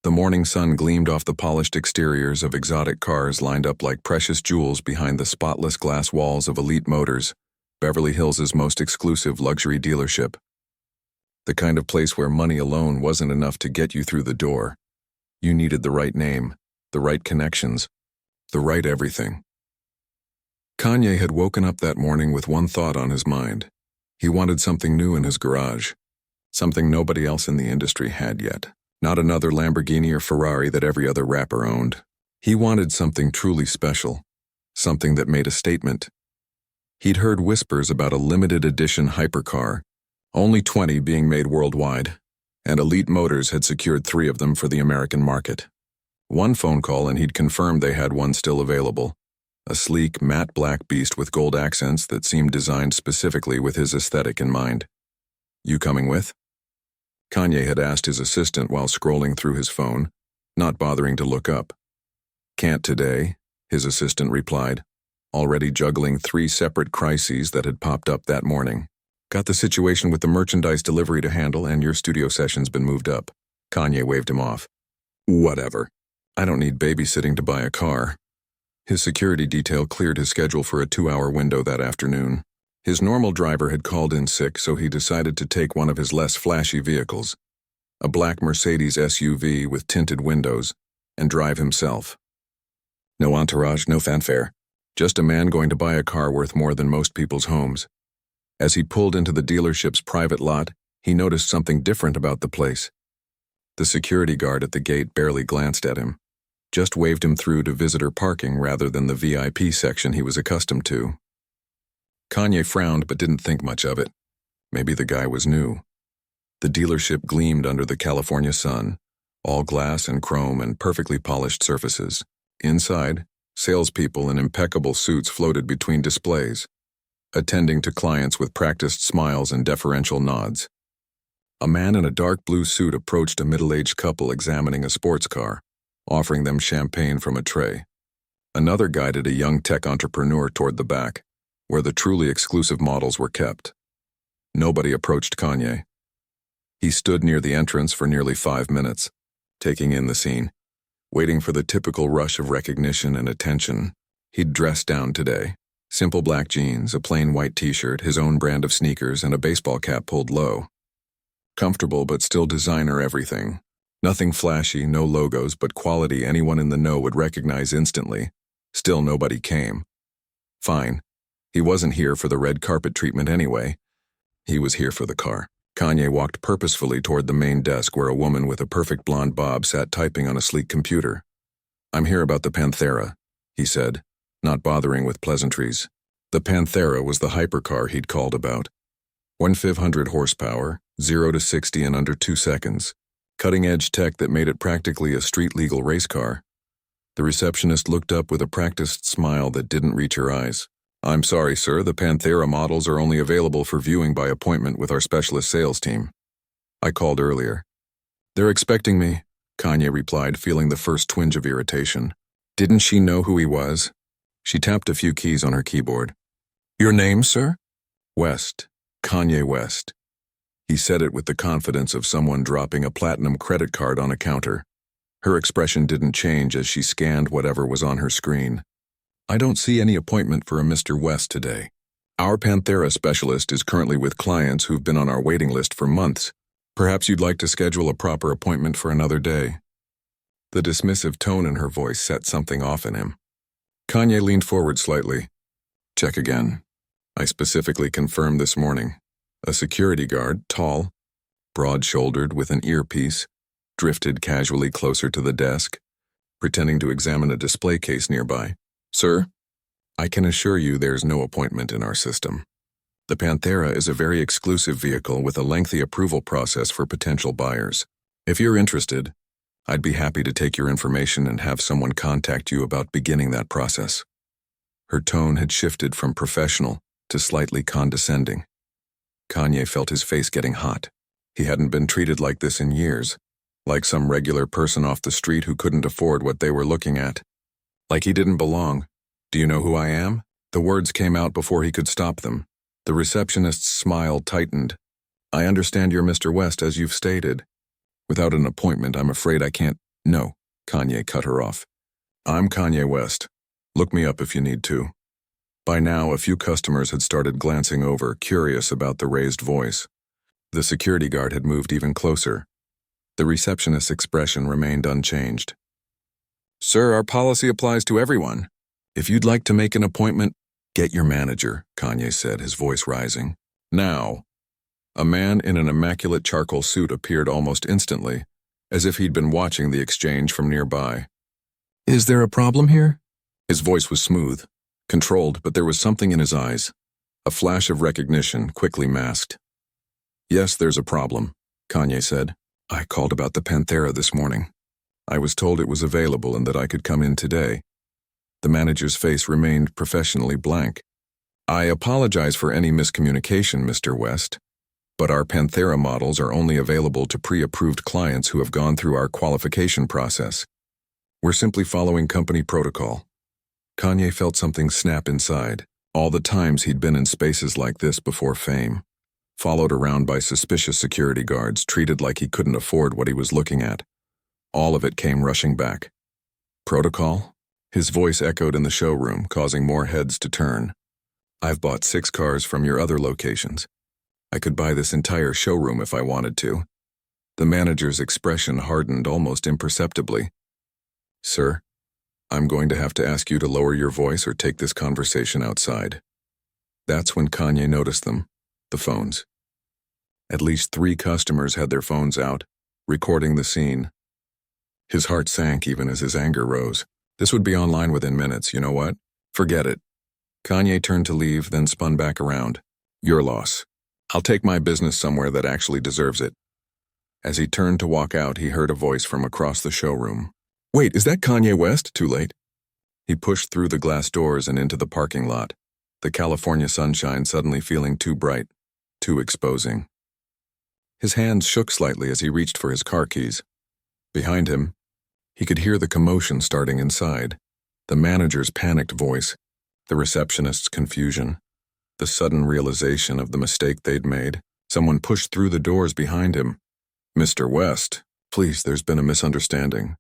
The morning sun gleamed off the polished exteriors of exotic cars lined up like precious jewels behind the spotless glass walls of Elite Motors, Beverly Hills' most exclusive luxury dealership. The kind of place where money alone wasn't enough to get you through the door. You needed the right name, the right connections, the right everything. Kanye had woken up that morning with one thought on his mind. He wanted something new in his garage, something nobody else in the industry had yet. Not another Lamborghini or Ferrari that every other rapper owned. He wanted something truly special, something that made a statement. He'd heard whispers about a limited edition hypercar, only 20 being made worldwide, and Elite Motors had secured 3 of them for the American market. One phone call and he'd confirmed they had one still available, a sleek, matte black beast with gold accents that seemed designed specifically with his aesthetic in mind. "You coming with?" Kanye had asked his assistant while scrolling through his phone, not bothering to look up. "Can't today," his assistant replied, already juggling 3 separate crises that had popped up that morning. "Got the situation with the merchandise delivery to handle and your studio session's been moved up." Kanye waved him off. "Whatever. I don't need babysitting to buy a car." His security detail cleared his schedule for a 2-hour window that afternoon. His normal driver had called in sick, so he decided to take one of his less flashy vehicles, a black Mercedes SUV with tinted windows, and drive himself. No entourage, no fanfare, just a man going to buy a car worth more than most people's homes. As he pulled into the dealership's private lot, he noticed something different about the place. The security guard at the gate barely glanced at him, just waved him through to visitor parking rather than the VIP section he was accustomed to. Kanye frowned but didn't think much of it. Maybe the guy was new. The dealership gleamed under the California sun, all glass and chrome and perfectly polished surfaces. Inside, salespeople in impeccable suits floated between displays, attending to clients with practiced smiles and deferential nods. A man in a dark blue suit approached a middle-aged couple examining a sports car, offering them champagne from a tray. Another guided a young tech entrepreneur toward the back, where the truly exclusive models were kept. Nobody approached Kanye. He stood near the entrance for nearly 5 minutes, taking in the scene, waiting for the typical rush of recognition and attention. He'd dressed down today. Simple black jeans, a plain white t-shirt, his own brand of sneakers, and a baseball cap pulled low. Comfortable but still designer everything. Nothing flashy, no logos, but quality anyone in the know would recognize instantly. Still nobody came. Fine. He wasn't here for the red carpet treatment anyway. He was here for the car. Kanye walked purposefully toward the main desk where a woman with a perfect blonde bob sat typing on a sleek computer. "I'm here about the Panthera," he said, not bothering with pleasantries. The Panthera was the hypercar he'd called about. 1,500 horsepower, 0 to 60 in under 2 seconds. Cutting-edge tech that made it practically a street-legal race car. The receptionist looked up with a practiced smile that didn't reach her eyes. "I'm sorry, sir, the Panthera models are only available for viewing by appointment with our specialist sales team. I called earlier." "They're expecting me," Kanye replied, feeling the first twinge of irritation. Didn't she know who he was? She tapped a few keys on her keyboard. "Your name, sir?" "West. Kanye West." He said it with the confidence of someone dropping a platinum credit card on a counter. Her expression didn't change as she scanned whatever was on her screen. "I don't see any appointment for a Mr. West today. Our Panthera specialist is currently with clients who've been on our waiting list for months. Perhaps you'd like to schedule a proper appointment for another day." The dismissive tone in her voice set something off in him. Kanye leaned forward slightly. "Check again. I specifically confirmed this morning. A security guard, tall, broad-shouldered with an earpiece, drifted casually closer to the desk, pretending to examine a display case nearby. "Sir, I can assure you there's no appointment in our system. The Panthera is a very exclusive vehicle with a lengthy approval process for potential buyers. If you're interested, I'd be happy to take your information and have someone contact you about beginning that process." Her tone had shifted from professional to slightly condescending. Kanye felt his face getting hot. He hadn't been treated like this in years, like some regular person off the street who couldn't afford what they were looking at. Like he didn't belong. "Do you know who I am?" The words came out before he could stop them. The receptionist's smile tightened. "I understand you're Mr. West, as you've stated. Without an appointment, I'm afraid I can't." No, Kanye cut her off. I'm Kanye West. Look me up if you need to. By now, a few customers had started glancing over, curious about the raised voice. The security guard had moved even closer. The receptionist's expression remained unchanged. Sir, our policy applies to everyone. If you'd like to make an appointment, get your manager, Kanye said, his voice rising. Now. A man in an immaculate charcoal suit appeared almost instantly, as if he'd been watching the exchange from nearby. Is there a problem here? His voice was smooth, controlled, but there was something in his eyes. A flash of recognition, quickly masked. Yes, there's a problem, Kanye said. I called about the Panthera this morning. I was told it was available and that I could come in today. The manager's face remained professionally blank. I apologize for any miscommunication, Mr. West, but our Panthera models are only available to pre-approved clients who have gone through our qualification process. We're simply following company protocol. Kanye felt something snap inside. All the times he'd been in spaces like this before fame, followed around by suspicious security guards, treated like he couldn't afford what he was looking at. All of it came rushing back. Protocol? His voice echoed in the showroom, causing more heads to turn. I've bought 6 cars from your other locations. I could buy this entire showroom if I wanted to. The manager's expression hardened almost imperceptibly. Sir, I'm going to have to ask you to lower your voice or take this conversation outside. That's when Kanye noticed them, the phones. At least 3 customers had their phones out, recording the scene. His heart sank even as his anger rose. This would be online within minutes, you know what? Forget it. Kanye turned to leave, then spun back around. Your loss. I'll take my business somewhere that actually deserves it. As he turned to walk out, he heard a voice from across the showroom. Wait, is that Kanye West? Too late. He pushed through the glass doors and into the parking lot, the California sunshine suddenly feeling too bright, too exposing. His hands shook slightly as he reached for his car keys. Behind him, he could hear the commotion starting inside, the manager's panicked voice, the receptionist's confusion, the sudden realization of the mistake they'd made. Someone pushed through the doors behind him. Mr. West, please, there's been a misunderstanding.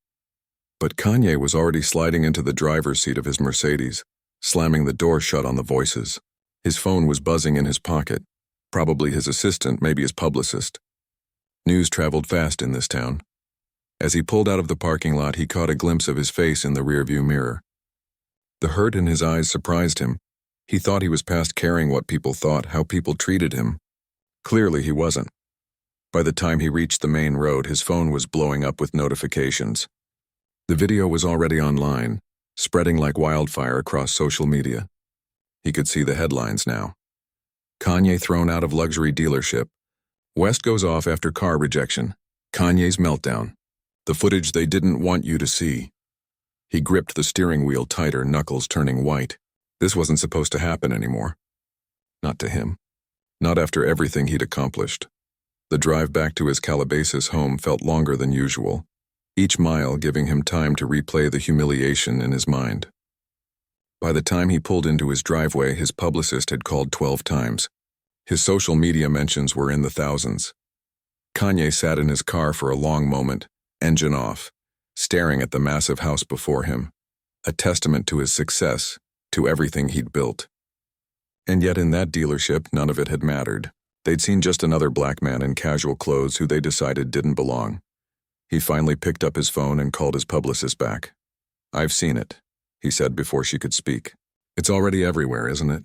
But Kanye was already sliding into the driver's seat of his Mercedes, slamming the door shut on the voices. His phone was buzzing in his pocket, probably his assistant, maybe his publicist. News traveled fast in this town. As he pulled out of the parking lot, he caught a glimpse of his face in the rearview mirror. The hurt in his eyes surprised him. He thought he was past caring what people thought, how people treated him. Clearly he wasn't. By the time he reached the main road, his phone was blowing up with notifications. The video was already online, spreading like wildfire across social media. He could see the headlines now. Kanye thrown out of luxury dealership. West goes off after car rejection. Kanye's meltdown. The footage they didn't want you to see. He gripped the steering wheel tighter, knuckles turning white. This wasn't supposed to happen anymore. Not to him. Not after everything he'd accomplished. The drive back to his Calabasas home felt longer than usual, each mile giving him time to replay the humiliation in his mind. By the time he pulled into his driveway, his publicist had called 12 times. His social media mentions were in the thousands. Kanye sat in his car for a long moment, engine off, staring at the massive house before him, a testament to his success, to everything he'd built. And yet in that dealership, none of it had mattered. They'd seen just another black man in casual clothes who they decided didn't belong. He finally picked up his phone and called his publicist back. I've seen it, he said before she could speak. It's already everywhere, isn't it?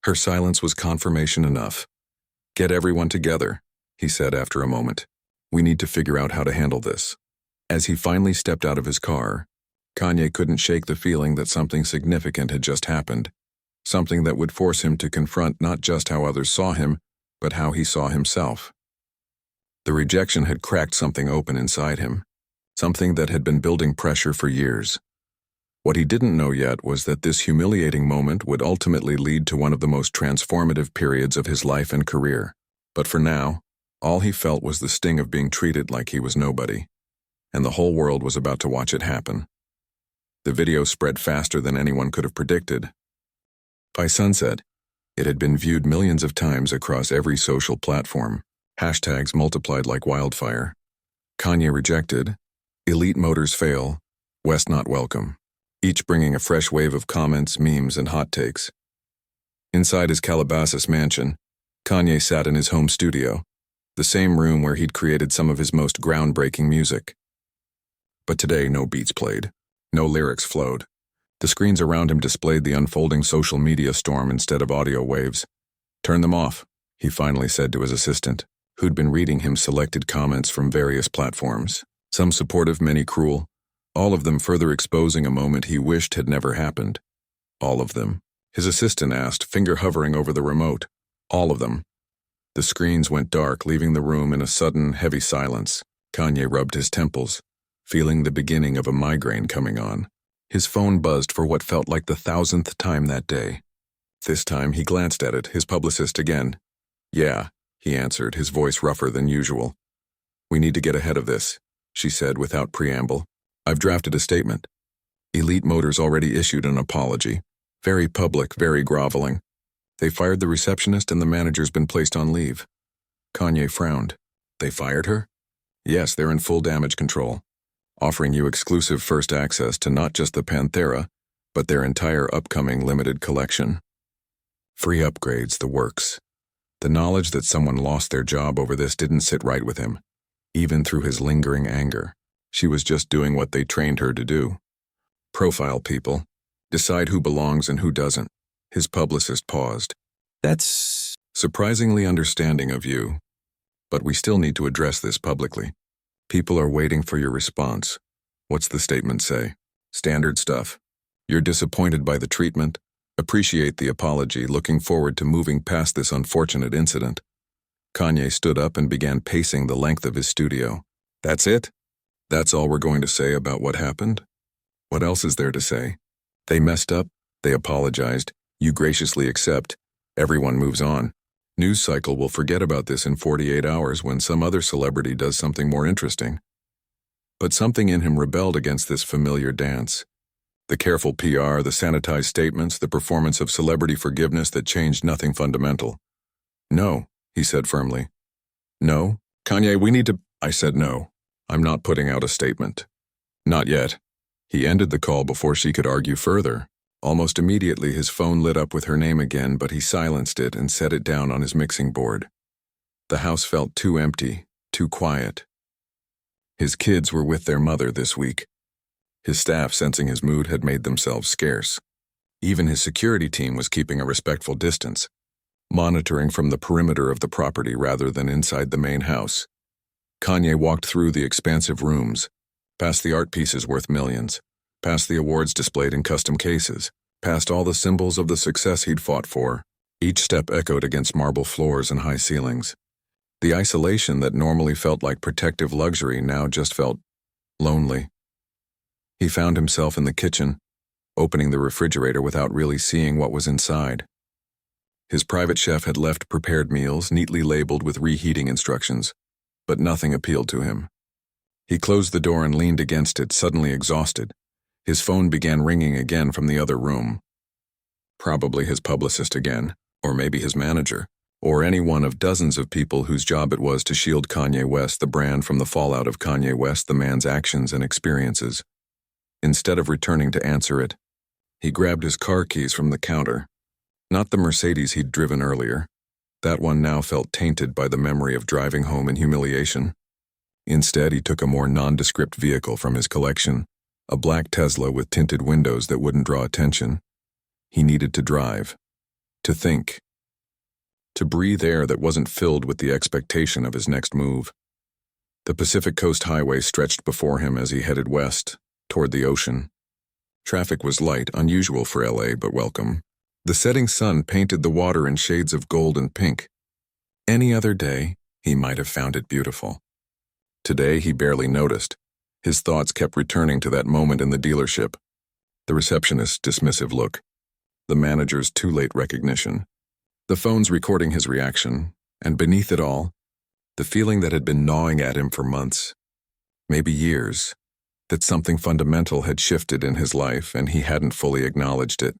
Her silence was confirmation enough. Get everyone together, he said after a moment. We need to figure out how to handle this. As he finally stepped out of his car, Kanye couldn't shake the feeling that something significant had just happened, something that would force him to confront not just how others saw him, but how he saw himself. The rejection had cracked something open inside him, something that had been building pressure for years. What he didn't know yet was that this humiliating moment would ultimately lead to one of the most transformative periods of his life and career. But for now, all he felt was the sting of being treated like he was nobody, and the whole world was about to watch it happen. The video spread faster than anyone could have predicted. By sunset, it had been viewed millions of times across every social platform. Hashtags multiplied like wildfire. Kanye rejected, Elite Motors fail, West not welcome, each bringing a fresh wave of comments, memes, and hot takes. Inside his Calabasas mansion, Kanye sat in his home studio, the same room where he'd created some of his most groundbreaking music. But today, no beats played, no lyrics flowed. The screens around him displayed the unfolding social media storm instead of audio waves. "Turn them off," he finally said to his assistant, who'd been reading him selected comments from various platforms, some supportive, many cruel, all of them further exposing a moment he wished had never happened. All of them, his assistant asked, finger hovering over the remote. All of them. The screens went dark, leaving the room in a sudden, heavy silence. Kanye rubbed his temples, feeling the beginning of a migraine coming on. His phone buzzed for what felt like the 1,000th time that day. This time he glanced at it, his publicist again. "Yeah," he answered, his voice rougher than usual. "We need to get ahead of this," she said without preamble. "I've drafted a statement. Elite Motors already issued an apology. Very public, very groveling. They fired the receptionist and the manager's been placed on leave." Kanye frowned. "They fired her?" "Yes, they're in full damage control, offering you exclusive first access to not just the Panthera, but their entire upcoming limited collection. Free upgrades, the works." The knowledge that someone lost their job over this didn't sit right with him, even through his lingering anger. She was just doing what they trained her to do. Profile people. Decide who belongs and who doesn't. His publicist paused. "That's surprisingly understanding of you. But we still need to address this publicly. People are waiting for your response." "What's the statement say?" "Standard stuff. You're disappointed by the treatment. Appreciate the apology, looking forward to moving past this unfortunate incident." Kanye stood up and began pacing the length of his studio. "That's it? That's all we're going to say about what happened? What else is there to say? They messed up, they apologized, you graciously accept, everyone moves on. News cycle will forget about this in 48 hours when some other celebrity does something more interesting." But something in him rebelled against this familiar dance. The careful PR, the sanitized statements, the performance of celebrity forgiveness that changed nothing fundamental. "No," he said firmly. "No, Kanye, we need to—" I said no. "I'm not putting out a statement. Not yet." He ended the call before she could argue further. Almost immediately his phone lit up with her name again, but he silenced it and set it down on his mixing board. The house felt too empty, too quiet. His kids were with their mother this week. His staff, sensing his mood, had made themselves scarce. Even his security team was keeping a respectful distance, monitoring from the perimeter of the property rather than inside the main house. Kanye walked through the expansive rooms, past the art pieces worth millions, past the awards displayed in custom cases, past all the symbols of the success he'd fought for. Each step echoed against marble floors and high ceilings. The isolation that normally felt like protective luxury now just felt lonely. He found himself in the kitchen, opening the refrigerator without really seeing what was inside. His private chef had left prepared meals, neatly labeled with reheating instructions, but nothing appealed to him. He closed the door and leaned against it, suddenly exhausted. His phone began ringing again from the other room. Probably his publicist again, or maybe his manager, or any one of dozens of people whose job it was to shield Kanye West, the brand, from the fallout of Kanye West, the man's actions and experiences. Instead of returning to answer it, he grabbed his car keys from the counter. Not the Mercedes he'd driven earlier. That one now felt tainted by the memory of driving home in humiliation. Instead, he took a more nondescript vehicle from his collection, a black Tesla with tinted windows that wouldn't draw attention. He needed to drive, to think, to breathe air that wasn't filled with the expectation of his next move. The Pacific Coast Highway stretched before him as he headed west, toward the ocean. Traffic was light, unusual for LA, but welcome. The setting sun painted the water in shades of gold and pink. Any other day, he might have found it beautiful. Today, he barely noticed. His thoughts kept returning to that moment in the dealership. The receptionist's dismissive look. The manager's too-late recognition. The phone's recording his reaction, and beneath it all, the feeling that had been gnawing at him for months, maybe years, that something fundamental had shifted in his life and he hadn't fully acknowledged it.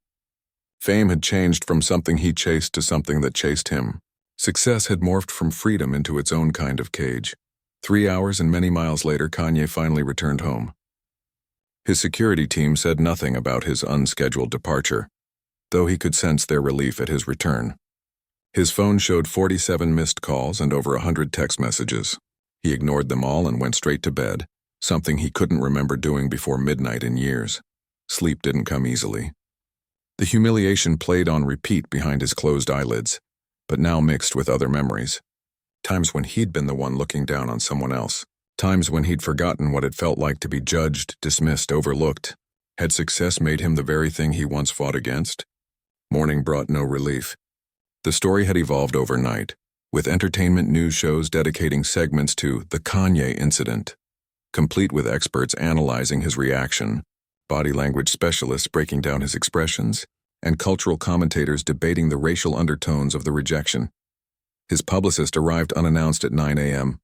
Fame had changed from something he chased to something that chased him. Success had morphed from freedom into its own kind of cage. 3 hours and many miles later, Kanye finally returned home. His security team said nothing about his unscheduled departure, though he could sense their relief at his return. His phone showed 47 missed calls and over 100 text messages. He ignored them all and went straight to bed, something he couldn't remember doing before midnight in years. Sleep didn't come easily. The humiliation played on repeat behind his closed eyelids, but now mixed with other memories. Times when he'd been the one looking down on someone else. Times when he'd forgotten what it felt like to be judged, dismissed, overlooked. Had success made him the very thing he once fought against? Morning brought no relief. The story had evolved overnight, with entertainment news shows dedicating segments to the Kanye incident, complete with experts analyzing his reaction, body language specialists breaking down his expressions, and cultural commentators debating the racial undertones of the rejection. His publicist arrived unannounced at 9 a.m.,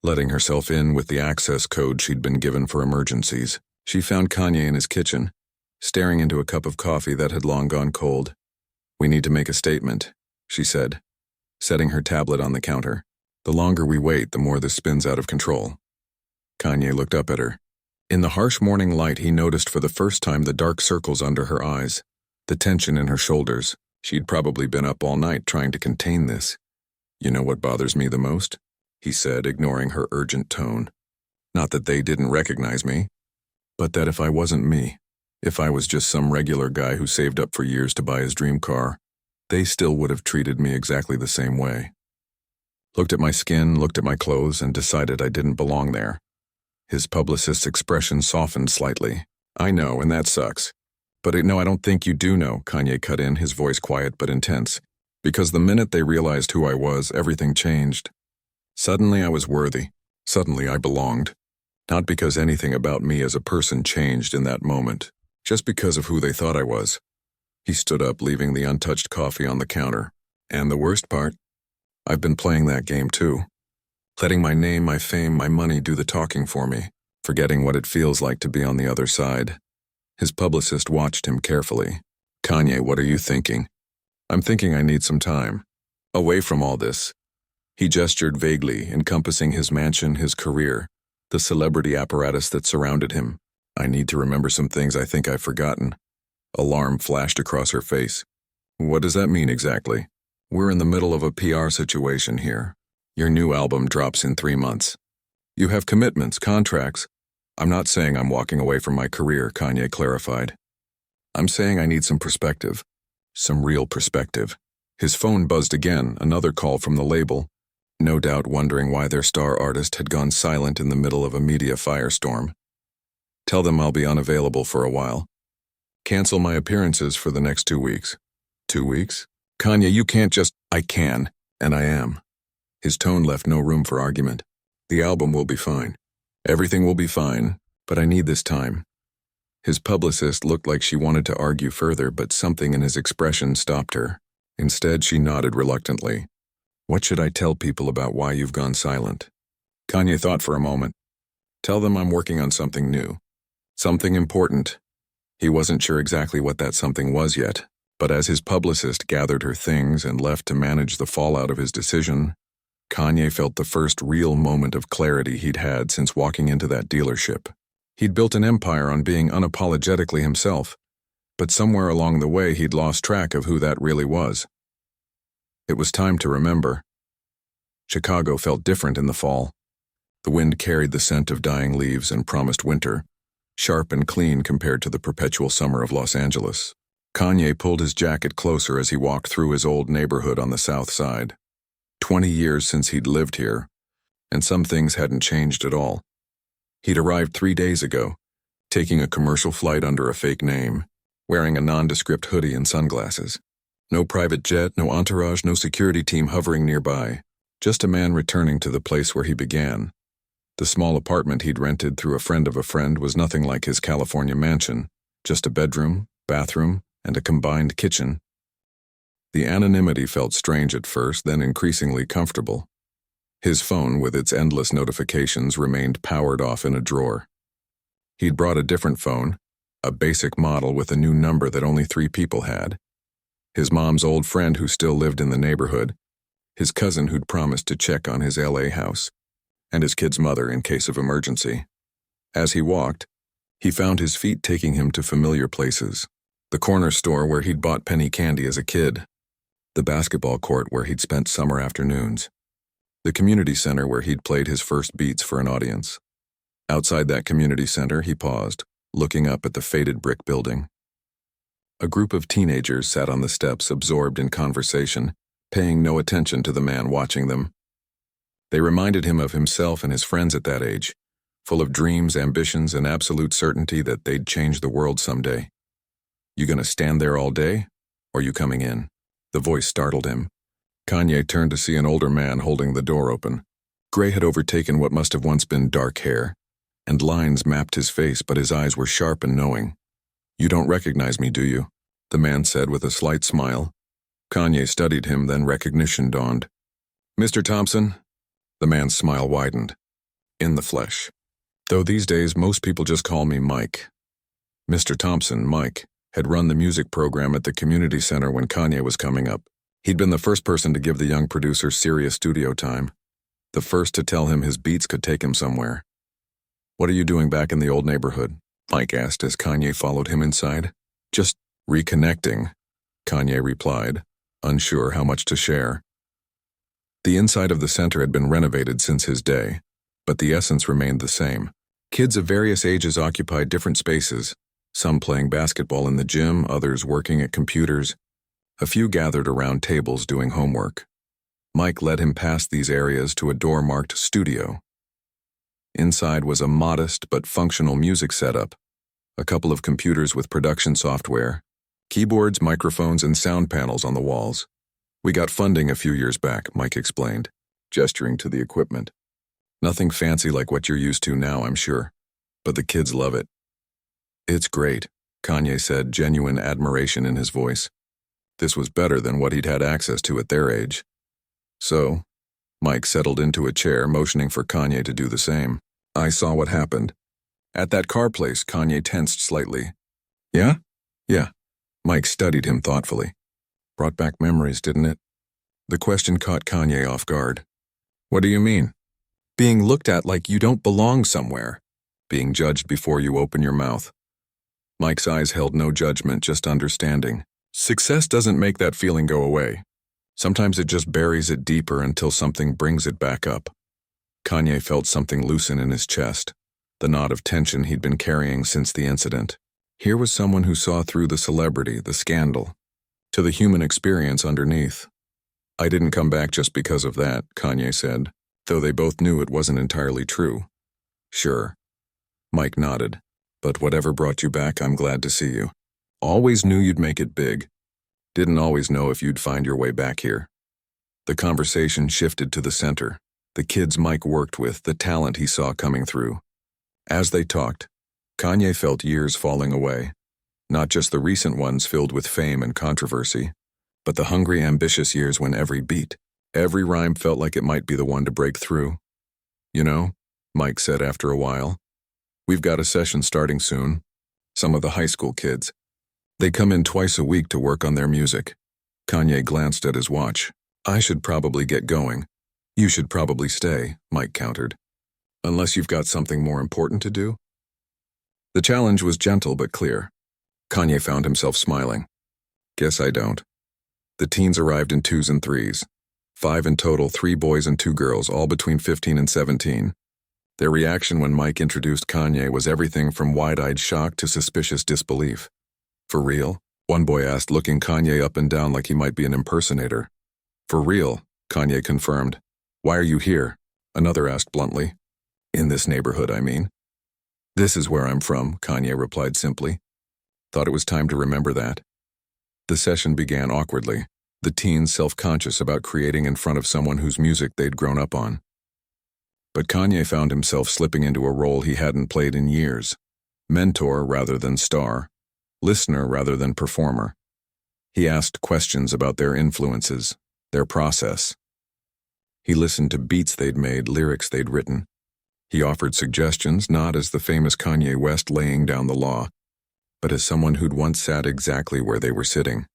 letting herself in with the access code she'd been given for emergencies. She found Kanye in his kitchen, staring into a cup of coffee that had long gone cold. "We need to make a statement," she said, setting her tablet on the counter. "The longer we wait, the more this spins out of control." Kanye looked up at her. In the harsh morning light, he noticed for the first time the dark circles under her eyes, the tension in her shoulders. She'd probably been up all night trying to contain this. "You know what bothers me the most?" he said, ignoring her urgent tone. "Not that they didn't recognize me, but that if I wasn't me, if I was just some regular guy who saved up for years to buy his dream car, they still would have treated me exactly the same way. Looked at my skin, looked at my clothes, and decided I didn't belong there." His publicist's expression softened slightly. "I know, and that sucks. But no, I don't think you do know," Kanye cut in, his voice quiet but intense. "Because the minute they realized who I was, everything changed. Suddenly I was worthy. Suddenly I belonged. Not because anything about me as a person changed in that moment, just because of who they thought I was." He stood up, leaving the untouched coffee on the counter. "And the worst part? I've been playing that game too. Letting my name, my fame, my money do the talking for me, forgetting what it feels like to be on the other side." His publicist watched him carefully. "Kanye, what are you thinking?" "I'm thinking I need some time. Away from all this." He gestured vaguely, encompassing his mansion, his career, the celebrity apparatus that surrounded him. "I need to remember some things I think I've forgotten." Alarm flashed across her face. "What does that mean exactly?" "We're in the middle of a PR situation here. Your new album drops in 3 months. You have commitments, contracts." "I'm not saying I'm walking away from my career," Kanye clarified. "I'm saying I need some perspective. Some real perspective." His phone buzzed again, another call from the label, no doubt wondering why their star artist had gone silent in the middle of a media firestorm. "Tell them I'll be unavailable for a while. Cancel my appearances for the next 2 weeks." 2 weeks? "Kanye, you can't just—" "I can, and I am." His tone left no room for argument. "The album will be fine. Everything will be fine, but I need this time." His publicist looked like she wanted to argue further, but something in his expression stopped her. Instead, she nodded reluctantly. "What should I tell people about why you've gone silent?" Kanye thought for a moment. "Tell them I'm working on something new. Something important." He wasn't sure exactly what that something was yet, but as his publicist gathered her things and left to manage the fallout of his decision, Kanye felt the first real moment of clarity he'd had since walking into that dealership. He'd built an empire on being unapologetically himself, but somewhere along the way he'd lost track of who that really was. It was time to remember. Chicago felt different in the fall. The wind carried the scent of dying leaves and promised winter, sharp and clean compared to the perpetual summer of Los Angeles. Kanye pulled his jacket closer as he walked through his old neighborhood on the south side. 20 years since he'd lived here, and some things hadn't changed at all. He'd arrived 3 days ago, taking a commercial flight under a fake name, wearing a nondescript hoodie and sunglasses. No private jet, no entourage, no security team hovering nearby, just a man returning to the place where he began. The small apartment he'd rented through a friend of a friend was nothing like his California mansion, just a bedroom, bathroom, and a combined kitchen. The anonymity felt strange at first, then increasingly comfortable. His phone, with its endless notifications, remained powered off in a drawer. He'd brought a different phone, a basic model with a new number that only 3 people had. His mom's old friend who still lived in the neighborhood, his cousin who'd promised to check on his LA house, and his kid's mother in case of emergency. As he walked, he found his feet taking him to familiar places. The corner store where he'd bought penny candy as a kid. The basketball court where he'd spent summer afternoons. The community center where he'd played his first beats for an audience. Outside that community center, he paused, looking up at the faded brick building. A group of teenagers sat on the steps, absorbed in conversation, paying no attention to the man watching them. They reminded him of himself and his friends at that age, full of dreams, ambitions, and absolute certainty that they'd change the world someday. "You gonna stand there all day, or you coming in?" The voice startled him. Kanye turned to see an older man holding the door open. Gray had overtaken what must have once been dark hair, and lines mapped his face, but his eyes were sharp and knowing. "You don't recognize me, do you?" the man said with a slight smile. Kanye studied him, then recognition dawned. "Mr. Thompson?" The man's smile widened. "In the flesh. Though these days most people just call me Mike." Mr. Thompson, Mike, had run the music program at the community center when Kanye was coming up. He'd been the first person to give the young producer serious studio time, the first to tell him his beats could take him somewhere. "What are you doing back in the old neighborhood?" Mike asked as Kanye followed him inside. "Just reconnecting," Kanye replied, unsure how much to share. The inside of the center had been renovated since his day, but the essence remained the same. Kids of various ages occupied different spaces, some playing basketball in the gym, others working at computers. A few gathered around tables doing homework. Mike led him past these areas to a door marked studio. Inside was a modest but functional music setup, a couple of computers with production software, keyboards, microphones, and sound panels on the walls. "We got funding a few years back," Mike explained, gesturing to the equipment. "Nothing fancy like what you're used to now, I'm sure, but the kids love it." "It's great," Kanye said, genuine admiration in his voice. This was better than what he'd had access to at their age. "So," Mike settled into a chair, motioning for Kanye to do the same. "I saw what happened. At that car place," Kanye tensed slightly. "Yeah?" "Yeah." Mike studied him thoughtfully. "Brought back memories, didn't it?" The question caught Kanye off guard. "What do you mean?" "Being looked at like you don't belong somewhere. Being judged before you open your mouth." Mike's eyes held no judgment, just understanding. Success doesn't make that feeling go away. Sometimes it just buries it deeper until something brings it back up. Kanye felt something loosen in his chest, the knot of tension he'd been carrying since the incident. Here was someone who saw through the celebrity, the scandal, to the human experience underneath. "I didn't come back just because of that," Kanye said, though they both knew it wasn't entirely true. "Sure." Mike nodded. "But whatever brought you back, I'm glad to see you. Always knew you'd make it big. Didn't always know if you'd find your way back here." The conversation shifted to the center, the kids Mike worked with, the talent he saw coming through. As they talked, Kanye felt years falling away, not just the recent ones filled with fame and controversy, but the hungry, ambitious years when every beat, every rhyme felt like it might be the one to break through. "You know," Mike said after a while, "we've got a session starting soon. Some of the high school kids. They come in twice a week to work on their music." Kanye glanced at his watch. "I should probably get going." "You should probably stay," Mike countered. "Unless you've got something more important to do?" The challenge was gentle but clear. Kanye found himself smiling. "Guess I don't." The teens arrived in twos and threes. 5 in total, 3 boys and 2 girls, all between 15 and 17. Their reaction when Mike introduced Kanye was everything from wide-eyed shock to suspicious disbelief. "For real?" one boy asked, looking Kanye up and down like he might be an impersonator. "For real," Kanye confirmed. "Why are you here?" another asked bluntly. "In this neighborhood, I mean." "This is where I'm from," Kanye replied simply. Thought it was time to remember that. The session began awkwardly, the teens self-conscious about creating in front of someone whose music they'd grown up on. But Kanye found himself slipping into a role he hadn't played in years. Mentor rather than star. Listener rather than performer. He asked questions about their influences, their process. He listened to beats they'd made, lyrics they'd written. He offered suggestions, not as the famous Kanye West laying down the law, but as someone who'd once sat exactly where they were sitting.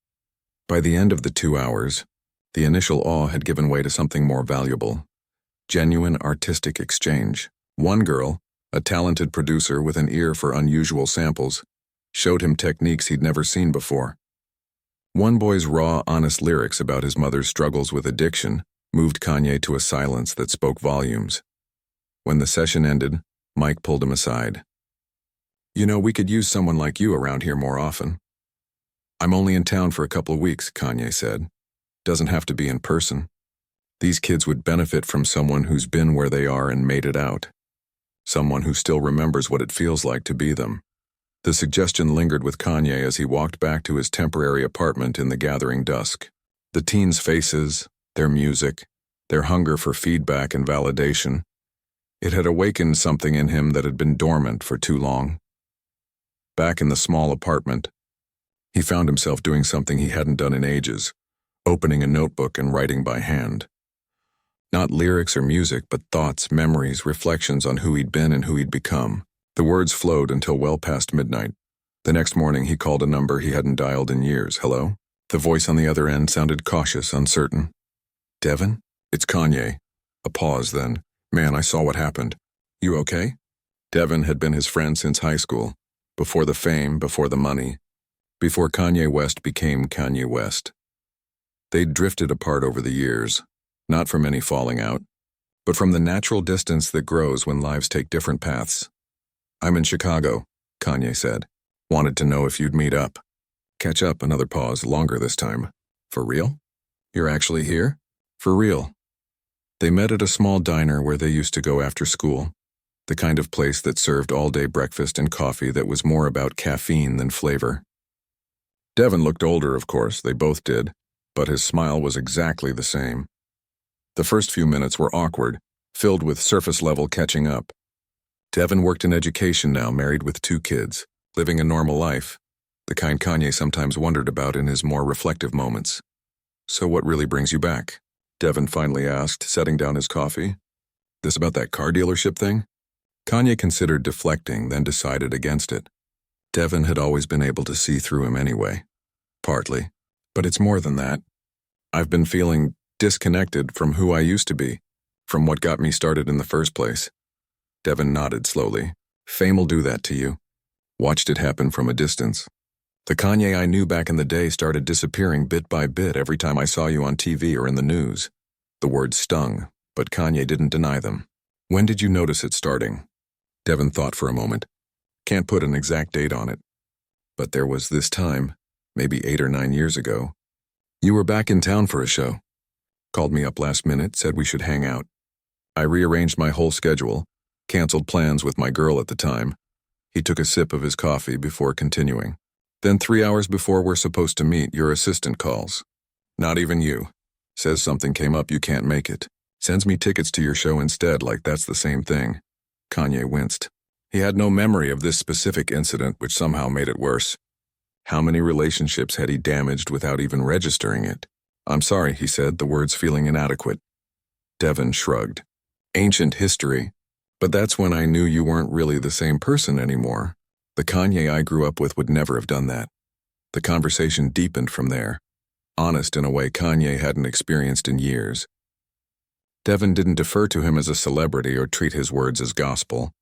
By the end of the 2 hours, the initial awe had given way to something more valuable. genuine artistic exchange. One girl, a talented producer with an ear for unusual samples, showed him techniques he'd never seen before. One boy's raw, honest lyrics about his mother's struggles with addiction moved Kanye to a silence that spoke volumes. When the session ended, Mike pulled him aside. "You know, we could use someone like you around here more often." "I'm only in town for a couple of weeks," Kanye said. "Doesn't have to be in person. These kids would benefit from someone who's been where they are and made it out. Someone who still remembers what it feels like to be them." The suggestion lingered with Kanye as he walked back to his temporary apartment in the gathering dusk. The teens' faces, their music, their hunger for feedback and validation. It had awakened something in him that had been dormant for too long. Back in the small apartment, he found himself doing something he hadn't done in ages, opening a notebook and writing by hand. Not lyrics or music, but thoughts, memories, reflections on who he'd been and who he'd become. The words flowed until well past midnight. The next morning he called a number he hadn't dialed in years. "Hello?" The voice on the other end sounded cautious, uncertain. "Devin? It's Kanye." A pause, then, "Man, I saw what happened. You okay?" Devin had been his friend since high school, before the fame, before the money, before Kanye West became Kanye West. They'd drifted apart over the years, not from any falling out, but from the natural distance that grows when lives take different paths. "I'm in Chicago," Kanye said. "Wanted to know if you'd meet up." "Catch up," another pause, longer this time. "For real? You're actually here?" "For real." They met at a small diner where they used to go after school, the kind of place that served all-day breakfast and coffee that was more about caffeine than flavor. Devin looked older, of course, they both did, but his smile was exactly the same. The first few minutes were awkward, filled with surface-level catching up. Devin worked in education now, married with 2 kids, living a normal life, the kind Kanye sometimes wondered about in his more reflective moments. "So what really brings you back?" Devin finally asked, setting down his coffee. "This about that car dealership thing?" Kanye considered deflecting, then decided against it. Devin had always been able to see through him anyway. "Partly. But it's more than that. I've been feeling disconnected from who I used to be, from what got me started in the first place." Devin nodded slowly. "Fame'll do that to you." Watched it happen from a distance. "The Kanye I knew back in the day started disappearing bit by bit every time I saw you on TV or in the news." The words stung, but Kanye didn't deny them. "When did you notice it starting?" Devin thought for a moment. "Can't put an exact date on it. But there was this time, maybe 8 or 9 years ago. You were back in town for a show. Called me up last minute, said we should hang out. I rearranged my whole schedule, canceled plans with my girl at the time." He took a sip of his coffee before continuing. "Then 3 hours before we're supposed to meet, your assistant calls. Not even you. Says something came up, you can't make it. Sends me tickets to your show instead, like that's the same thing." Kanye winced. He had no memory of this specific incident, which somehow made it worse. How many relationships had he damaged without even registering it? "I'm sorry," he said, the words feeling inadequate. Devin shrugged. "Ancient history. But that's when I knew you weren't really the same person anymore. The Kanye I grew up with would never have done that." The conversation deepened from there, honest in a way Kanye hadn't experienced in years. Devin didn't defer to him as a celebrity or treat his words as gospel.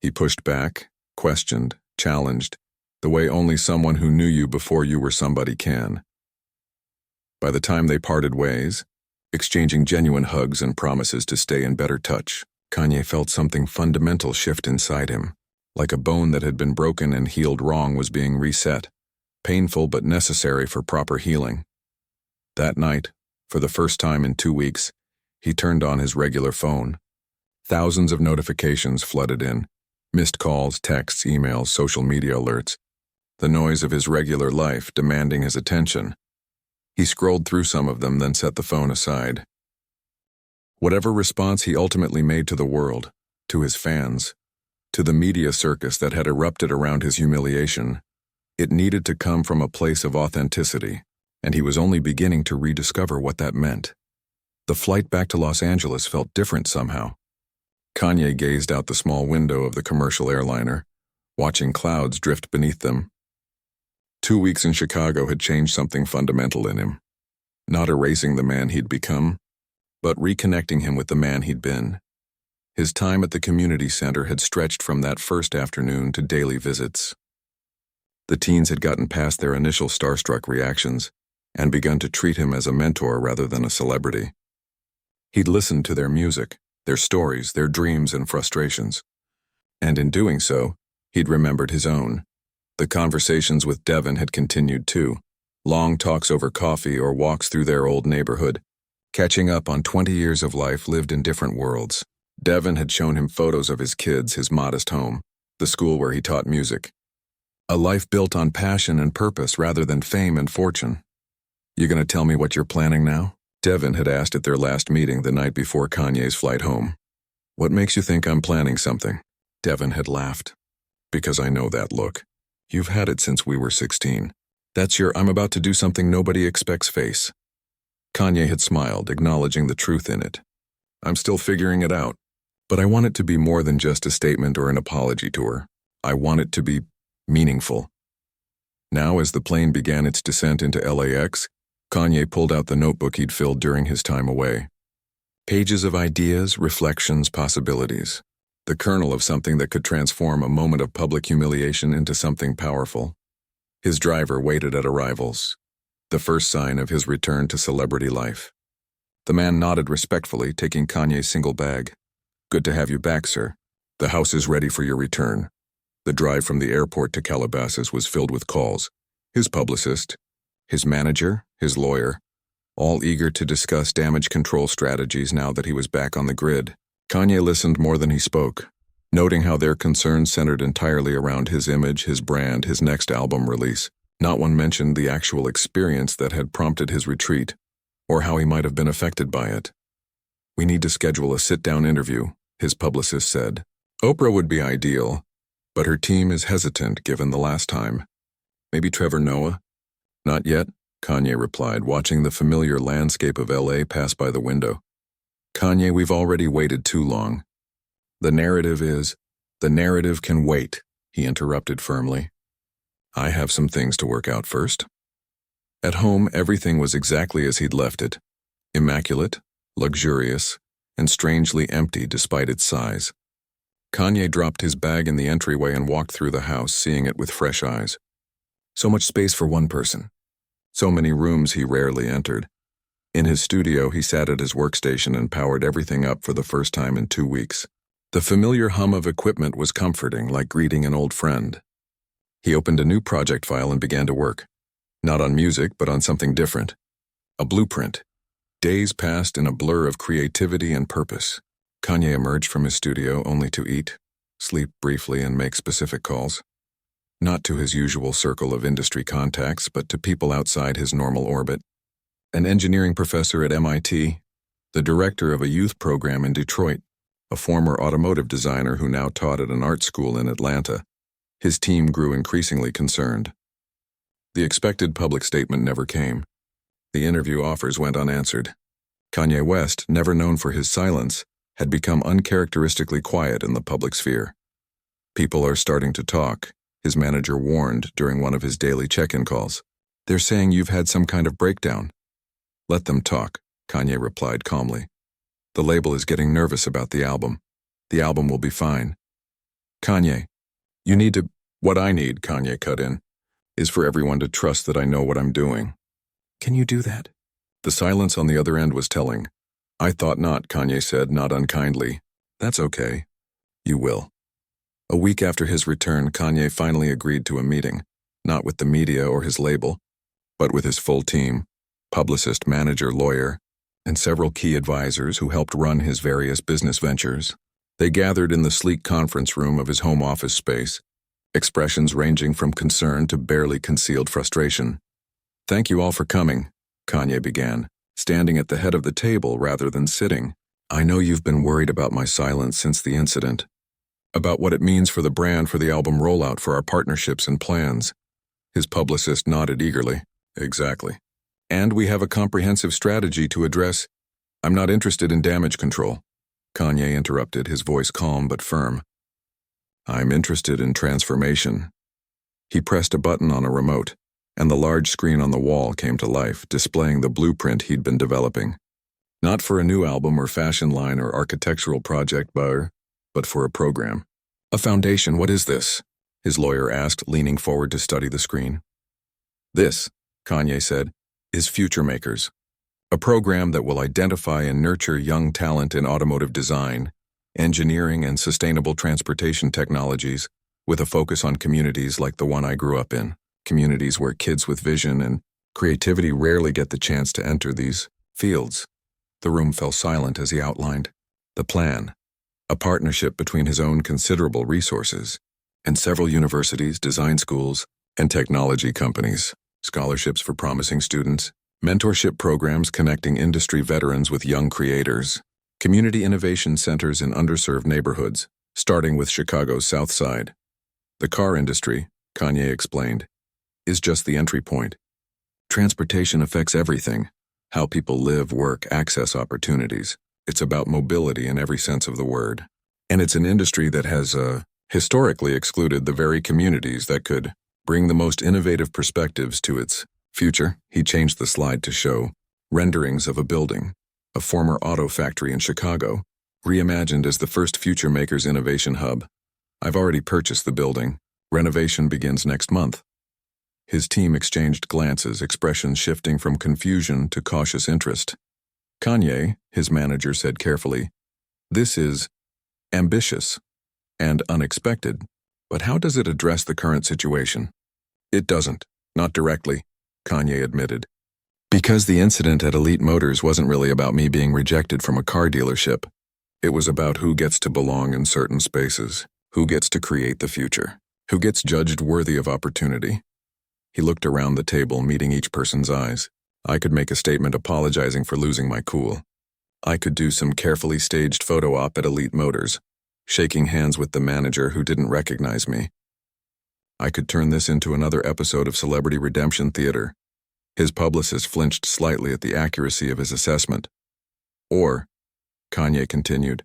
He pushed back, questioned, challenged, the way only someone who knew you before you were somebody can. By the time they parted ways, exchanging genuine hugs and promises to stay in better touch, Kanye felt something fundamental shift inside him, like a bone that had been broken and healed wrong was being reset, painful but necessary for proper healing. That night, for the first time in 2 weeks, he turned on his regular phone. Thousands of notifications flooded in, missed calls, texts, emails, social media alerts, the noise of his regular life demanding his attention. He scrolled through some of them, then set the phone aside. Whatever response he ultimately made to the world, to his fans, to the media circus that had erupted around his humiliation, it needed to come from a place of authenticity, and he was only beginning to rediscover what that meant. The flight back to Los Angeles felt different somehow. Kanye gazed out the small window of the commercial airliner, watching clouds drift beneath them. 2 weeks in Chicago had changed something fundamental in him. Not erasing the man he'd become, but reconnecting him with the man he'd been. His time at the community center had stretched from that first afternoon to daily visits. The teens had gotten past their initial starstruck reactions and begun to treat him as a mentor rather than a celebrity. He'd listened to their music, their stories, their dreams and frustrations. And in doing so, he'd remembered his own. The conversations with Devin had continued too. Long talks over coffee or walks through their old neighborhood, catching up on 20 years of life lived in different worlds. Devin had shown him photos of his kids, his modest home, the school where he taught music. A life built on passion and purpose rather than fame and fortune. "You gonna tell me what you're planning now?" Devin had asked at their last meeting the night before Kanye's flight home. "What makes you think I'm planning something?" Devin had laughed. "Because I know that look. You've had it since we were 16. That's your 'I'm about to do something nobody expects' face." Kanye had smiled, acknowledging the truth in it. "I'm still figuring it out. But I want it to be more than just a statement or an apology tour. I want it to be meaningful." Now, as the plane began its descent into LAX, Kanye pulled out the notebook he'd filled during his time away. Pages of ideas, reflections, possibilities. The kernel of something that could transform a moment of public humiliation into something powerful. His driver waited at arrivals, the first sign of his return to celebrity life. The man nodded respectfully, taking Kanye's single bag. "Good to have you back, sir. The house is ready for your return." The drive from the airport to Calabasas was filled with calls. His publicist, his manager, his lawyer, all eager to discuss damage control strategies now that he was back on the grid. Kanye listened more than he spoke, noting how their concerns centered entirely around his image, his brand, his next album release. Not one mentioned the actual experience that had prompted his retreat, or how he might have been affected by it. "We need to schedule a sit-down interview," his publicist said. "Oprah would be ideal, but her team is hesitant given the last time. Maybe Trevor Noah?" "Not yet," Kanye replied, watching the familiar landscape of LA pass by the window. "Kanye, we've already waited too long." The narrative can wait," he interrupted firmly. "I have some things to work out first." At home, everything was exactly as he'd left it. Immaculate, luxurious, and strangely empty despite its size. Kanye dropped his bag in the entryway and walked through the house, seeing it with fresh eyes. So much space for one person. So many rooms he rarely entered. In his studio, he sat at his workstation and powered everything up for the first time in 2 weeks. The familiar hum of equipment was comforting, like greeting an old friend. He opened a new project file and began to work. Not on music, but on something different. A blueprint. Days passed in a blur of creativity and purpose. Kanye emerged from his studio only to eat, sleep briefly, and make specific calls. Not to his usual circle of industry contacts, but to people outside his normal orbit. An engineering professor at MIT, the director of a youth program in Detroit, a former automotive designer who now taught at an art school in Atlanta. His team grew increasingly concerned. The expected public statement never came. The interview offers went unanswered. Kanye West, never known for his silence, had become uncharacteristically quiet in the public sphere. "People are starting to talk," his manager warned during one of his daily check-in calls. "They're saying you've had some kind of breakdown." "Let them talk," Kanye replied calmly. "The label is getting nervous about the album. The album will be fine." "Kanye, you need to—" "What I need," Kanye cut in, "is for everyone to trust that I know what I'm doing." "Can you do that?" The silence on the other end was telling. "I thought not," Kanye said, not unkindly. "That's okay. You will." A week after his return, Kanye finally agreed to a meeting, not with the media or his label, but with his full team, publicist, manager, lawyer, and several key advisors who helped run his various business ventures. They gathered in the sleek conference room of his home office space, expressions ranging from concern to barely concealed frustration. "Thank you all for coming," Kanye began, standing at the head of the table rather than sitting. "I know you've been worried about my silence since the incident, about what it means for the brand, for the album rollout, for our partnerships and plans." His publicist nodded eagerly. "Exactly. And we have a comprehensive strategy to address—" "I'm not interested in damage control," Kanye interrupted, his voice calm but firm. "I'm interested in transformation." He pressed a button on a remote, and the large screen on the wall came to life, displaying the blueprint he'd been developing. Not for a new album or fashion line or architectural project, but for a program. A foundation, what is this? His lawyer asked, leaning forward to study the screen. This, Kanye said, is Future Makers. A program that will identify and nurture young talent in automotive design, engineering, and sustainable transportation technologies, with a focus on communities like the one I grew up in, communities where kids with vision and creativity rarely get the chance to enter these fields. The room fell silent as he outlined the plan, a partnership between his own considerable resources and several universities, design schools, and technology companies, scholarships for promising students, mentorship programs connecting industry veterans with young creators, community innovation centers in underserved neighborhoods, starting with Chicago's South Side. The car industry, Kanye explained, is just the entry point. Transportation affects everything: how people live, work, access opportunities. It's about mobility in every sense of the word. And it's an industry that has historically excluded the very communities that could bring the most innovative perspectives to its future. He changed the slide to show renderings of a building, a former auto factory in Chicago, reimagined as the first Future Makers Innovation Hub. I've already purchased the building. Renovation begins next month. His team exchanged glances, expressions shifting from confusion to cautious interest. Kanye, his manager, said carefully, "This is ambitious and unexpected, but how does it address the current situation?" "It doesn't, not directly," Kanye admitted. "Because the incident at Elite Motors wasn't really about me being rejected from a car dealership. It was about who gets to belong in certain spaces, who gets to create the future, who gets judged worthy of opportunity." He looked around the table, meeting each person's eyes. I could make a statement apologizing for losing my cool. I could do some carefully staged photo op at Elite Motors, shaking hands with the manager who didn't recognize me. I could turn this into another episode of Celebrity Redemption Theater. His publicist flinched slightly at the accuracy of his assessment. Or, Kanye continued,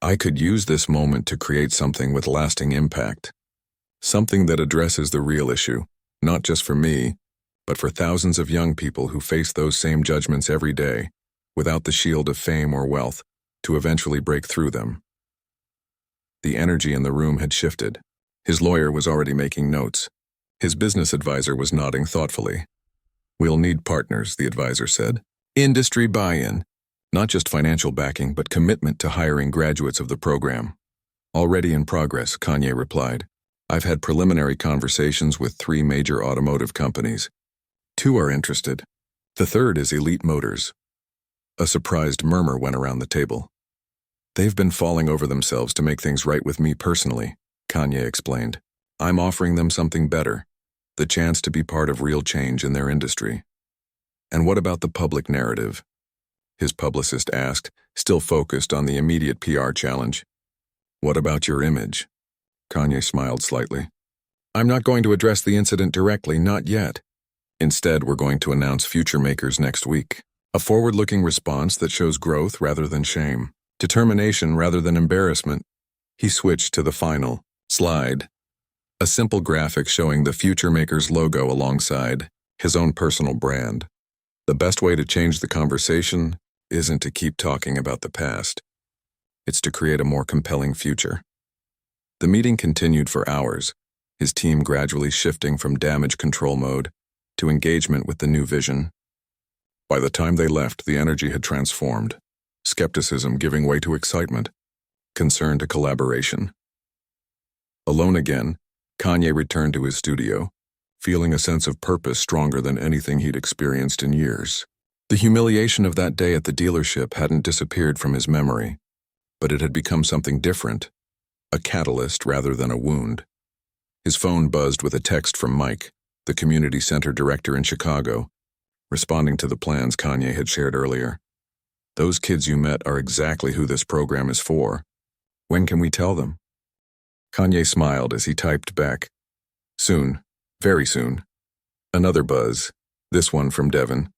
I could use this moment to create something with lasting impact. Something that addresses the real issue, not just for me, but for thousands of young people who face those same judgments every day, without the shield of fame or wealth, to eventually break through them. The energy in the room had shifted. His lawyer was already making notes. His business advisor was nodding thoughtfully. "We'll need partners," the advisor said. "Industry buy-in. Not just financial backing, but commitment to hiring graduates of the program." "Already in progress," Kanye replied. "I've had preliminary conversations with 3 major automotive companies. 2 are interested. The third is Elite Motors." A surprised murmur went around the table. "They've been falling over themselves to make things right with me personally," Kanye explained. "I'm offering them something better, the chance to be part of real change in their industry." "And what about the public narrative?" his publicist asked, still focused on the immediate PR challenge. "What about your image?" Kanye smiled slightly. "I'm not going to address the incident directly, not yet. Instead, we're going to announce Future Makers next week. A forward-looking response that shows growth rather than shame, determination rather than embarrassment." He switched to the final slide, a simple graphic showing the Future Makers logo alongside his own personal brand. The best way to change the conversation isn't to keep talking about the past. It's to create a more compelling future. The meeting continued for hours, his team gradually shifting from damage control mode to engagement with the new vision. By the time they left, the energy had transformed, skepticism giving way to excitement, concern to collaboration. Alone again, Kanye returned to his studio, feeling a sense of purpose stronger than anything he'd experienced in years. The humiliation of that day at the dealership hadn't disappeared from his memory, but it had become something different, a catalyst rather than a wound. His phone buzzed with a text from Mike, the community center director in Chicago, responding to the plans Kanye had shared earlier. "Those kids you met are exactly who this program is for. When can we tell them?" Kanye smiled as he typed back, "Soon, very soon." Another buzz, this one from Devin.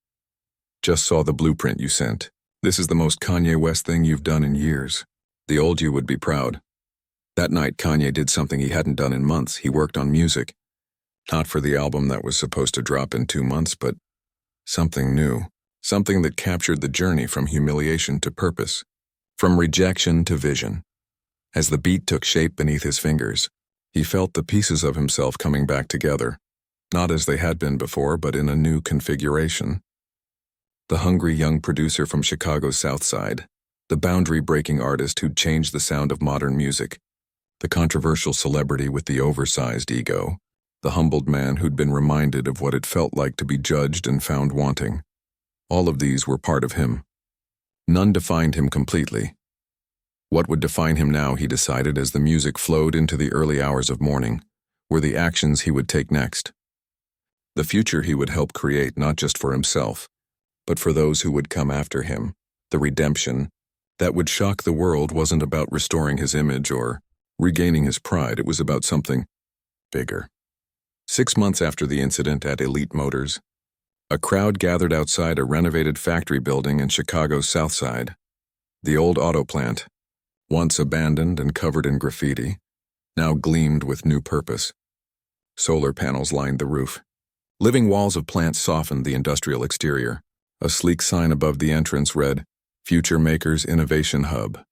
"Just saw the blueprint you sent. This is the most Kanye West thing you've done in years. The old you would be proud." That night, Kanye did something he hadn't done in months. He worked on music. Not for the album that was supposed to drop in 2 months, but something new. something that captured the journey from humiliation to purpose, from rejection to vision. As the beat took shape beneath his fingers, he felt the pieces of himself coming back together, not as they had been before, but in a new configuration. The hungry young producer from Chicago's South Side, the boundary-breaking artist who'd changed the sound of modern music, the controversial celebrity with the oversized ego, the humbled man who'd been reminded of what it felt like to be judged and found wanting. All of these were part of him. None defined him completely. What would define him now, he decided, as the music flowed into the early hours of morning, were the actions he would take next. The future he would help create, not just for himself, but for those who would come after him. The redemption that would shock the world wasn't about restoring his image or regaining his pride. It was about something bigger. 6 months after the incident at Elite Motors, a crowd gathered outside a renovated factory building in Chicago's South Side. The old auto plant, once abandoned and covered in graffiti, now gleamed with new purpose. Solar panels lined the roof. Living walls of plants softened the industrial exterior. A sleek sign above the entrance read, "Future Makers Innovation Hub."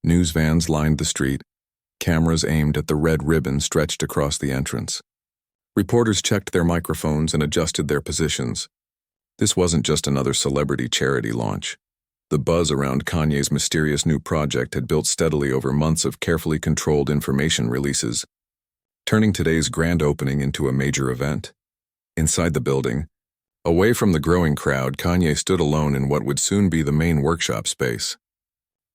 News vans lined the street, cameras aimed at the red ribbon stretched across the entrance. Reporters checked their microphones and adjusted their positions. This wasn't just another celebrity charity launch. The buzz around Kanye's mysterious new project had built steadily over months of carefully controlled information releases, turning today's grand opening into a major event. Inside the building, away from the growing crowd, Kanye stood alone in what would soon be the main workshop space.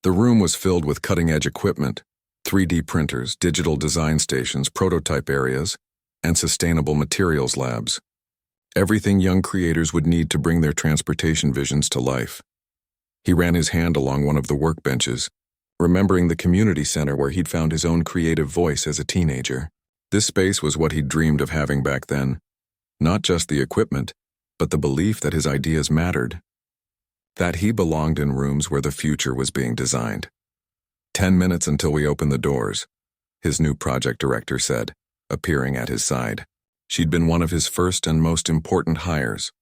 The room was filled with cutting-edge equipment, 3D printers, digital design stations, prototype areas, and sustainable materials labs. Everything young creators would need to bring their transportation visions to life. He ran his hand along one of the workbenches, remembering the community center where he'd found his own creative voice as a teenager. This space was what he'd dreamed of having back then. Not just the equipment, but the belief that his ideas mattered. That he belonged in rooms where the future was being designed. 10 minutes until we open the doors, his new project director said, appearing at his side. She'd been one of his first and most important hires,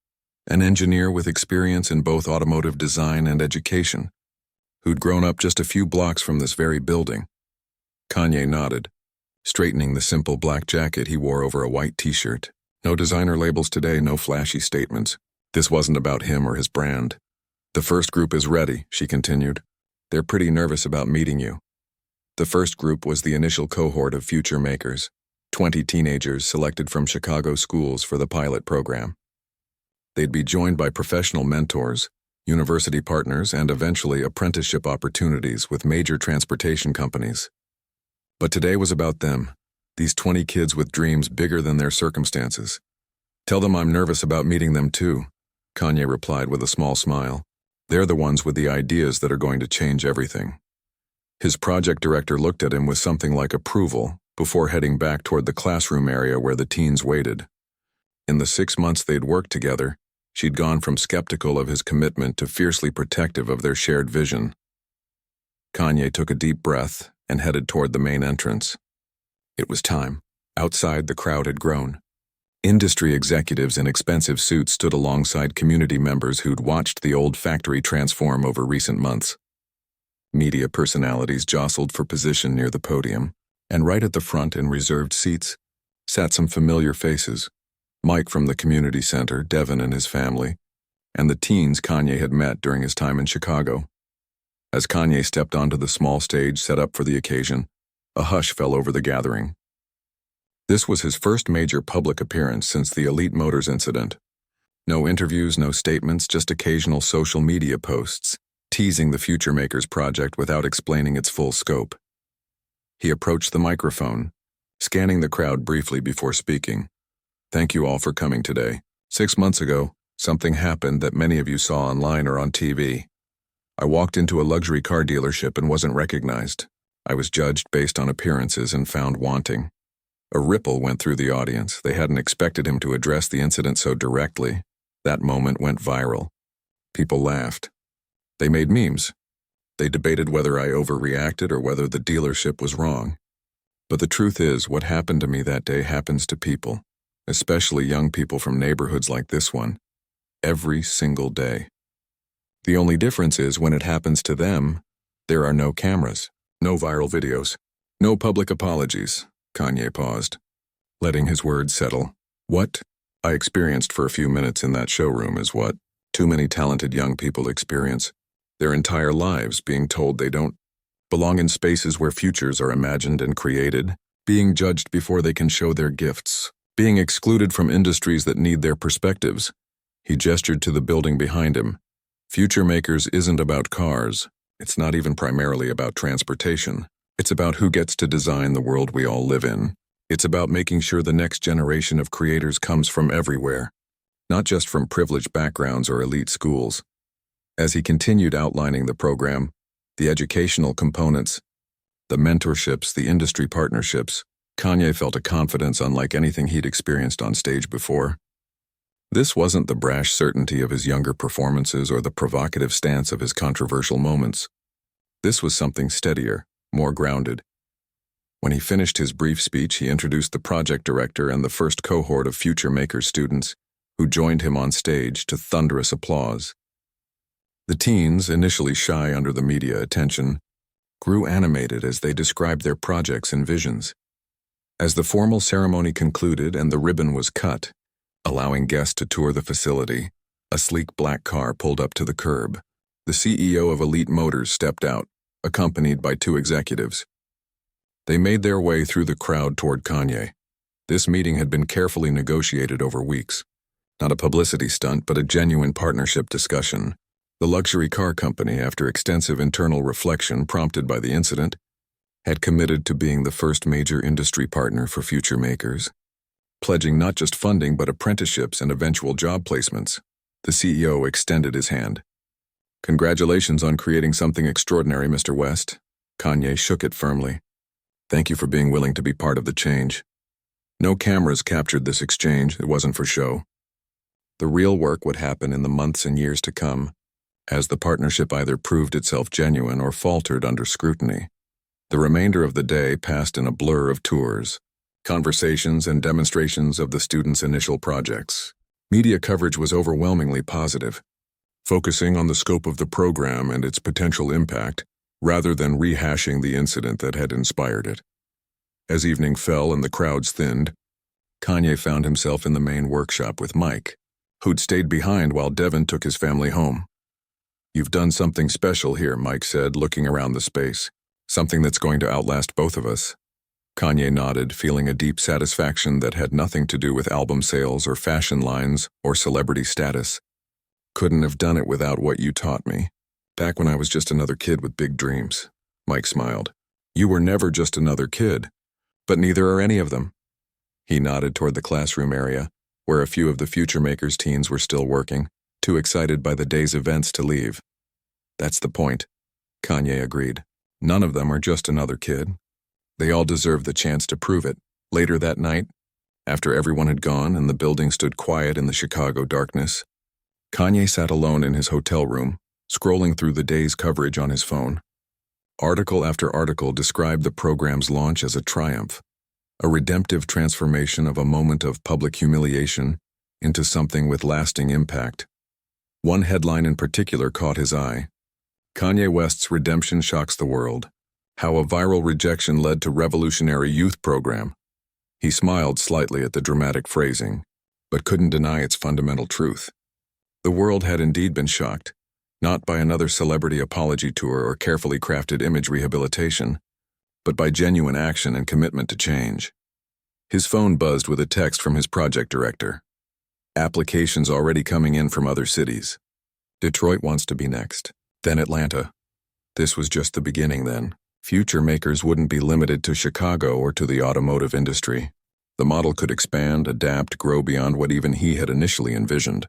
an engineer with experience in both automotive design and education, who'd grown up just a few blocks from this very building. Kanye nodded, straightening the simple black jacket he wore over a white t-shirt. No designer labels today, no flashy statements. This wasn't about him or his brand. "The first group is ready," she continued. "They're pretty nervous about meeting you." The first group was the initial cohort of future makers, 20 teenagers selected from Chicago schools for the pilot program. They'd be joined by professional mentors, university partners, and eventually apprenticeship opportunities with major transportation companies. But today was about them, these 20 kids with dreams bigger than their circumstances. "Tell them I'm nervous about meeting them too," Kanye replied with a small smile. "They're the ones with the ideas that are going to change everything." His project director looked at him with something like approval before heading back toward the classroom area where the teens waited. In the 6 months they'd worked together, she'd gone from skeptical of his commitment to fiercely protective of their shared vision. Kanye took a deep breath and headed toward the main entrance. It was time. Outside, the crowd had grown. Industry executives in expensive suits stood alongside community members who'd watched the old factory transform over recent months. Media personalities jostled for position near the podium, and right at the front in reserved seats sat some familiar faces. Mike from the community center, Devin and his family, and the teens Kanye had met during his time in Chicago. As Kanye stepped onto the small stage set up for the occasion, a hush fell over the gathering. This was his first major public appearance since the Elite Motors incident. No interviews, no statements, just occasional social media posts, teasing the Future Makers project without explaining its full scope. He approached the microphone, scanning the crowd briefly before speaking. "Thank you all for coming today. 6 months ago, something happened that many of you saw online or on TV. I walked into a luxury car dealership and wasn't recognized. I was judged based on appearances and found wanting." A ripple went through the audience. They hadn't expected him to address the incident so directly. That moment went viral. People laughed. They made memes. They debated whether I overreacted or whether the dealership was wrong. But the truth is, what happened to me that day happens to people, especially young people from neighborhoods like this one, every single day. The only difference is when it happens to them, there are no cameras, no viral videos, no public apologies. Kanye paused, letting his words settle. What I experienced for a few minutes in that showroom is what too many talented young people experience, their entire lives being told they don't belong in spaces where futures are imagined and created, being judged before they can show their gifts, being excluded from industries that need their perspectives. He gestured to the building behind him. Future Makers isn't about cars. It's not even primarily about transportation. It's about who gets to design the world we all live in. It's about making sure the next generation of creators comes from everywhere, not just from privileged backgrounds or elite schools. As he continued outlining the program, the educational components, the mentorships, the industry partnerships, Kanye felt a confidence unlike anything he'd experienced on stage before. This wasn't the brash certainty of his younger performances or the provocative stance of his controversial moments. This was something steadier, more grounded. When he finished his brief speech, he introduced the project director and the first cohort of Future Makers students, who joined him on stage to thunderous applause. The teens, initially shy under the media attention, grew animated as they described their projects and visions. As the formal ceremony concluded and the ribbon was cut, allowing guests to tour the facility, a sleek black car pulled up to the curb. The CEO of Elite Motors stepped out, accompanied by two executives. They made their way through the crowd toward Kanye. This meeting had been carefully negotiated over weeks. Not a publicity stunt, but a genuine partnership discussion. The luxury car company, after extensive internal reflection prompted by the incident, had committed to being the first major industry partner for Future Makers, pledging not just funding but apprenticeships and eventual job placements. The CEO extended his hand. "Congratulations on creating something extraordinary, Mr. West." Kanye shook it firmly. "Thank you for being willing to be part of the change." No cameras captured this exchange. It wasn't for show. The real work would happen in the months and years to come, as the partnership either proved itself genuine or faltered under scrutiny. The remainder of the day passed in a blur of tours, conversations, and demonstrations of the students' initial projects. Media coverage was overwhelmingly positive, focusing on the scope of the program and its potential impact, rather than rehashing the incident that had inspired it. As evening fell and the crowds thinned, Kanye found himself in the main workshop with Mike, who'd stayed behind while Devin took his family home. "You've done something special here," Mike said, looking around the space. "Something that's going to outlast both of us." Kanye nodded, feeling a deep satisfaction that had nothing to do with album sales or fashion lines or celebrity status. "Couldn't have done it without what you taught me. Back when I was just another kid with big dreams." Mike smiled. "You were never just another kid, but neither are any of them." He nodded toward the classroom area, where a few of the Future Makers teens were still working, too excited by the day's events to leave. "That's the point," Kanye agreed. "None of them are just another kid. They all deserve the chance to prove it." Later that night, after everyone had gone and the building stood quiet in the Chicago darkness, Kanye sat alone in his hotel room, scrolling through the day's coverage on his phone. Article after article described the program's launch as a triumph, a redemptive transformation of a moment of public humiliation into something with lasting impact. One headline in particular caught his eye. "Kanye West's redemption shocks the world. How a viral rejection led to revolutionary youth program." He smiled slightly at the dramatic phrasing, but couldn't deny its fundamental truth. The world had indeed been shocked, not by another celebrity apology tour or carefully crafted image rehabilitation, but by genuine action and commitment to change. His phone buzzed with a text from his project director. Applications already coming in from other cities. Detroit wants to be next, then Atlanta. This was just the beginning then. Future Makers wouldn't be limited to Chicago or to the automotive industry. The model could expand, adapt, grow beyond what even he had initially envisioned.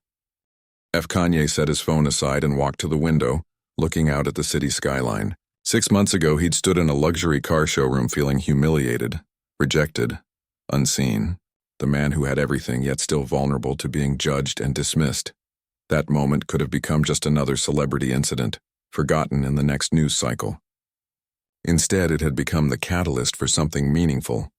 Kanye set his phone aside and walked to the window, looking out at the city skyline. 6 months ago, he'd stood in a luxury car showroom feeling humiliated, rejected, unseen. The man who had everything yet still vulnerable to being judged and dismissed. That moment could have become just another celebrity incident, forgotten in the next news cycle. Instead, it had become the catalyst for something meaningful,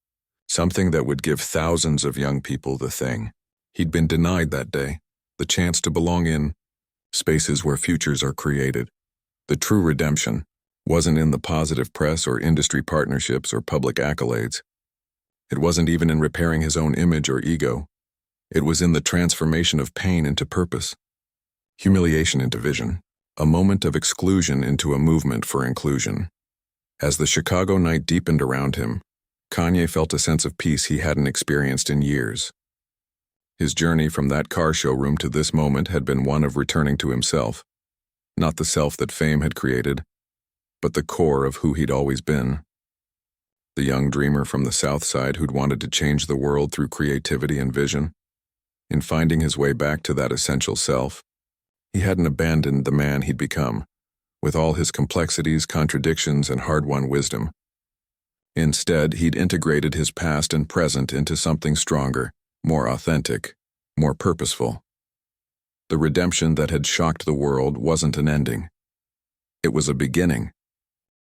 something that would give thousands of young people the thing he'd been denied that day, the chance to belong in, spaces where futures are created. The true redemption wasn't in the positive press or industry partnerships or public accolades. It wasn't even in repairing his own image or ego. It was in the transformation of pain into purpose, humiliation into vision, a moment of exclusion into a movement for inclusion. As the Chicago night deepened around him, Kanye felt a sense of peace he hadn't experienced in years. His journey from that car showroom to this moment had been one of returning to himself, not the self that fame had created, but the core of who he'd always been. The young dreamer from the South Side who'd wanted to change the world through creativity and vision. In finding his way back to that essential self, he hadn't abandoned the man he'd become, with all his complexities, contradictions, and hard-won wisdom. Instead, he'd integrated his past and present into something stronger, more authentic, more purposeful. The redemption that had shocked the world wasn't an ending. It was a beginning,